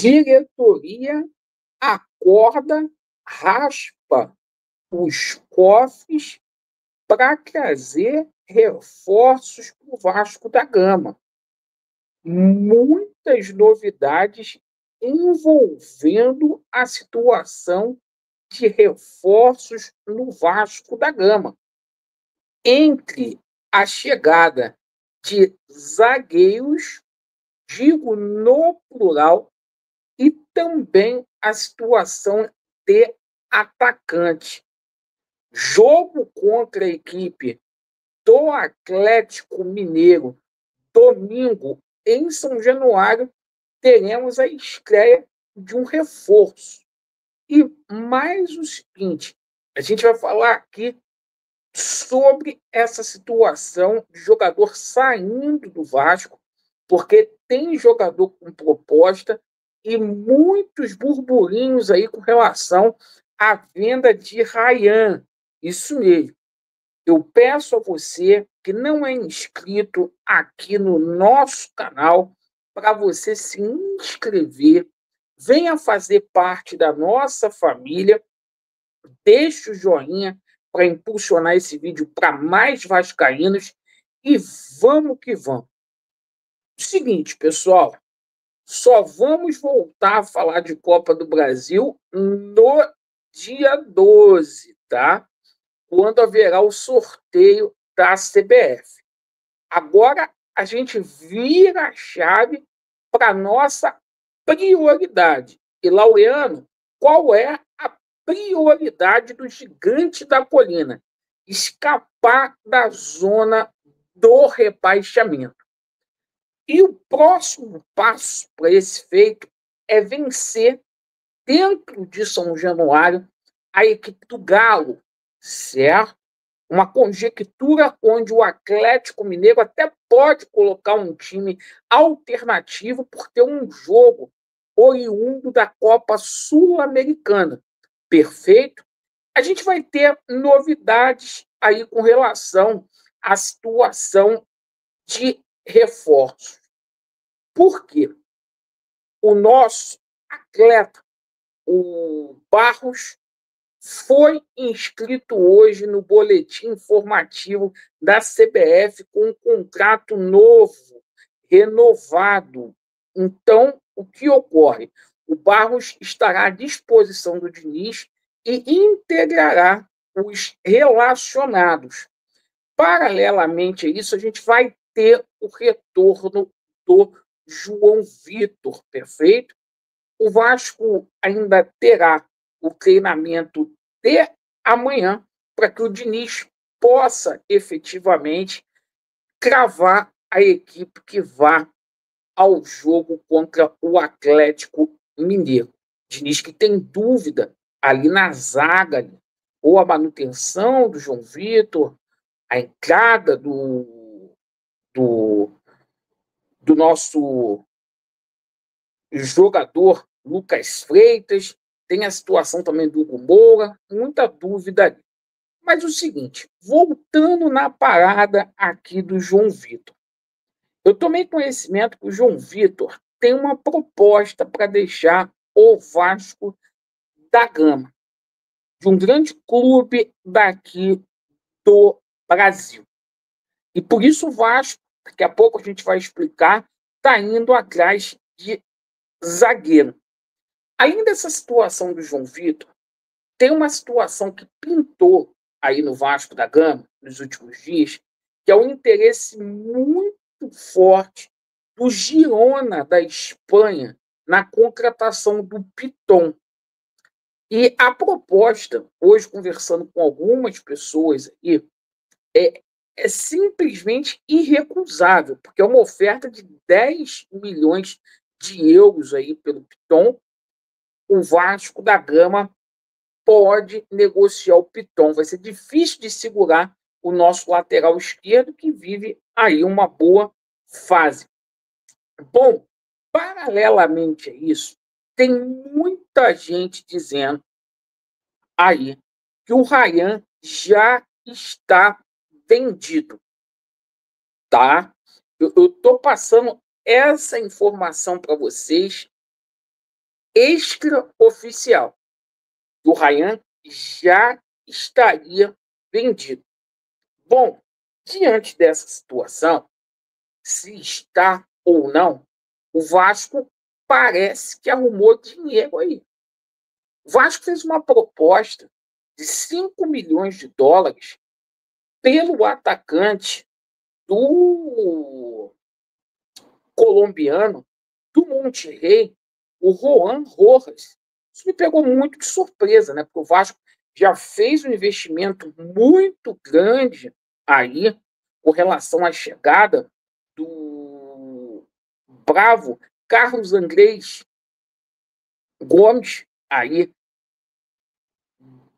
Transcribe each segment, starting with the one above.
Diretoria acorda, raspa os cofres para trazer reforços para o Vasco da Gama. Muitas novidades envolvendo a situação de reforços no Vasco da Gama. Entre a chegada de zagueiros, digo no plural, e também a situação de atacante. Jogo contra a equipe do Atlético Mineiro, domingo, em São Januário, teremos a estreia de um reforço. E mais o seguinte, a gente vai falar aqui sobre essa situação de jogador saindo do Vasco, porque tem jogador com proposta e muitos burburinhos aí com relação à venda de Ryan. Isso mesmo. Eu peço a você que não é inscrito aqui no nosso canal para você se inscrever, venha fazer parte da nossa família, deixe o joinha para impulsionar esse vídeo para mais vascaínos e vamos que vamos. Seguinte, pessoal, só vamos voltar a falar de Copa do Brasil no dia 12, tá? Quando haverá o sorteio da CBF. Agora a gente vira a chave para a nossa prioridade. E, Laureano, qual é a prioridade do gigante da colina? Escapar da zona do rebaixamento. E o próximo passo para esse feito é vencer dentro de São Januário a equipe do Galo, certo? Uma conjectura onde o Atlético Mineiro até pode colocar um time alternativo por ter um jogo oriundo da Copa Sul-Americana. Perfeito? A gente vai ter novidades aí com relação à situação de reforços. Por quê? O nosso atleta, o Barros, foi inscrito hoje no boletim informativo da CBF com um contrato novo, renovado. Então, o que ocorre? O Barros estará à disposição do Diniz e integrará os relacionados. Paralelamente a isso, a gente vai ter o retorno do João Vitor, perfeito? O Vasco ainda terá o treinamento de amanhã para que o Diniz possa efetivamente cravar a equipe que vá ao jogo contra o Atlético Mineiro. Diniz que tem dúvida ali na zaga, ou a manutenção do João Vitor, a entrada do nosso jogador Lucas Freitas, tem a situação também do Hugo Moura, muita dúvida ali. Mas o seguinte, voltando na parada aqui do João Vitor, eu tomei conhecimento que o João Vitor tem uma proposta para deixar o Vasco da Gama, de um grande clube daqui do Brasil. E por isso o Vasco, daqui a pouco a gente vai explicar, está indo atrás de zagueiro. Além dessa situação do João Vitor, tem uma situação que pintou aí no Vasco da Gama nos últimos dias, que é o interesse muito forte do Girona da Espanha na contratação do Piton. E a proposta, hoje conversando com algumas pessoas aí, é simplesmente irrecusável, porque é uma oferta de 10 milhões de euros aí pelo Piton. O Vasco da Gama pode negociar o Piton. Vai ser difícil de segurar o nosso lateral esquerdo, que vive aí uma boa fase. Bom, paralelamente a isso, tem muita gente dizendo aí que o Ryan já está vendido, tá? Eu estou passando essa informação para vocês extraoficial. O Ryan já estaria vendido. Bom, diante dessa situação, se está ou não, o Vasco parece que arrumou dinheiro aí. O Vasco fez uma proposta de 5 milhões de dólares pelo atacante do colombiano do Monterrey, o Juan Rojas. Isso me pegou muito de surpresa, né? Porque o Vasco já fez um investimento muito grande aí com relação à chegada do bravo Carlos Andrés Gomes, aí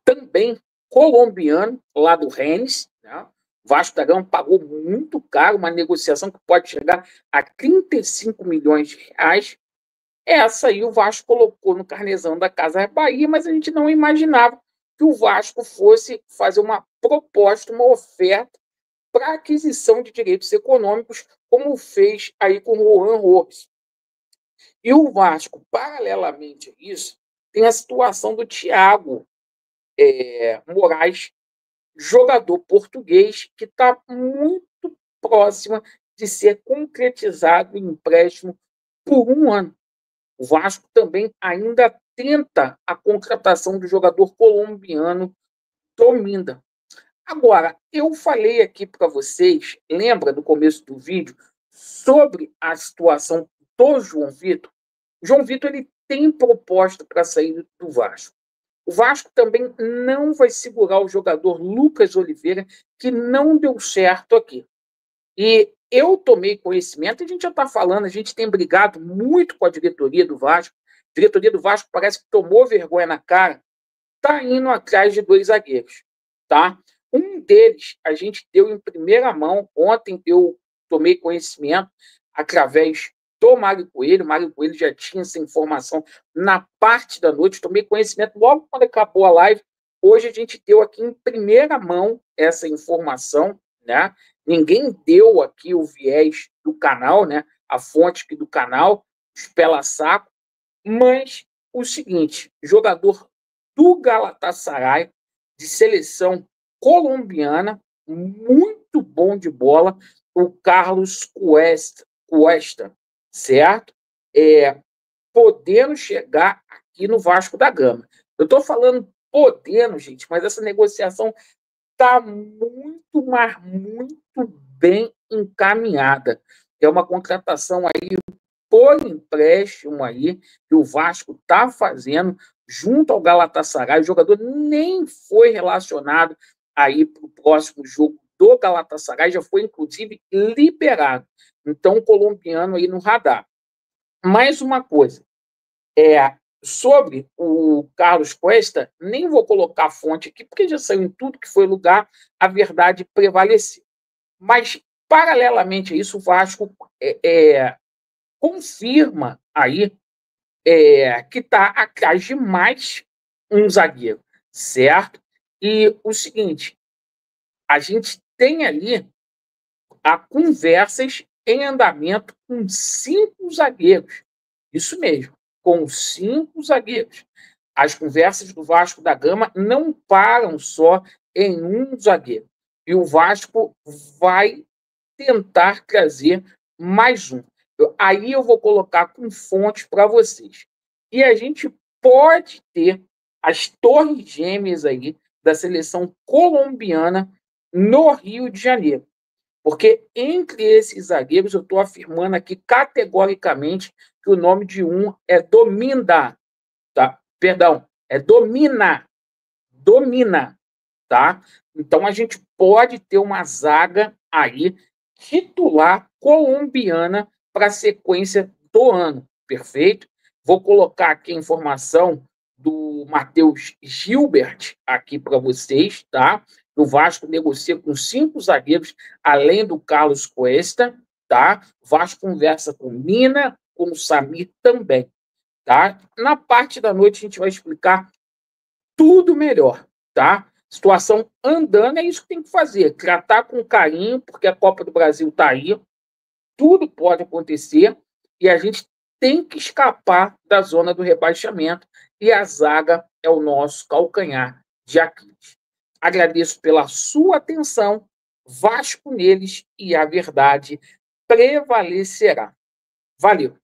também colombiano, lá do Rennes, né? O Vasco da Gama pagou muito caro, uma negociação que pode chegar a 35 milhões de reais. Essa aí o Vasco colocou no carnezão da Casa Bahia, mas a gente não imaginava que o Vasco fosse fazer uma proposta, uma oferta para aquisição de direitos econômicos, como fez aí com o Juan Rojas. E o Vasco, paralelamente a isso, tem a situação do Thiago Moraes, jogador português, que está muito próxima de ser concretizado em empréstimo por 1 ano. O Vasco também ainda tenta a contratação do jogador colombiano Dominda. Agora, eu falei aqui para vocês, lembra do começo do vídeo, sobre a situação do João Vitor? O João Vitor ele tem proposta para sair do Vasco. O Vasco também não vai segurar o jogador Lucas Oliveira, que não deu certo aqui. E eu tomei conhecimento, a gente já está falando, a gente tem brigado muito com a diretoria do Vasco. A diretoria do Vasco parece que tomou vergonha na cara, está indo atrás de 2 zagueiros. Tá? Um deles a gente deu em primeira mão, ontem eu tomei conhecimento através do Mário Coelho. O Mário Coelho já tinha essa informação na parte da noite, tomei conhecimento logo quando acabou a live. Hoje a gente deu aqui em primeira mão essa informação, né? Ninguém deu aqui o viés do canal, né? A fonte aqui do canal, espela saco, mas o seguinte, jogador do Galatasaray, de seleção colombiana, muito bom de bola, o Carlos Cuesta, certo? Podendo chegar aqui no Vasco da Gama. Eu estou falando podendo, gente, mas essa negociação está muito, mas muito bem encaminhada. É uma contratação aí por empréstimo aí que o Vasco está fazendo junto ao Galatasaray. O jogador nem foi relacionado aí para o próximo jogo do Galatasaray, já foi inclusive liberado. Então, o colombiano aí no radar. Mais uma coisa, sobre o Carlos Cuesta, nem vou colocar a fonte aqui, porque já saiu em tudo que foi lugar, a verdade prevaleceu. Mas, paralelamente a isso, o Vasco confirma aí que está atrás de mais um zagueiro, certo? E o seguinte, a gente tem ali conversas em andamento com 5 zagueiros. Isso mesmo, com 5 zagueiros. As conversas do Vasco da Gama não param só em um zagueiro. E o Vasco vai tentar trazer mais um. Aí eu vou colocar com fontes para vocês. E a gente pode ter as torres gêmeas aí da seleção colombiana no Rio de Janeiro. Porque entre esses zagueiros, eu estou afirmando aqui categoricamente que o nome de um é Dominda. Tá? Perdão, é Domina. Domina. Tá? Então a gente pode ter uma zaga aí titular colombiana para a sequência do ano. Perfeito? Vou colocar aqui a informação do Matheus Gilbert aqui para vocês, tá? O Vasco negocia com 5 zagueiros, além do Carlos Cuesta, tá? O Vasco conversa com Mina, com o Samir também, tá? Na parte da noite a gente vai explicar tudo melhor, tá? Situação andando, é isso que tem que fazer, tratar com carinho, porque a Copa do Brasil está aí, tudo pode acontecer, e a gente tem que escapar da zona do rebaixamento e a zaga é o nosso calcanhar de Aquiles. Agradeço pela sua atenção. Vasco neles e a verdade prevalecerá. Valeu!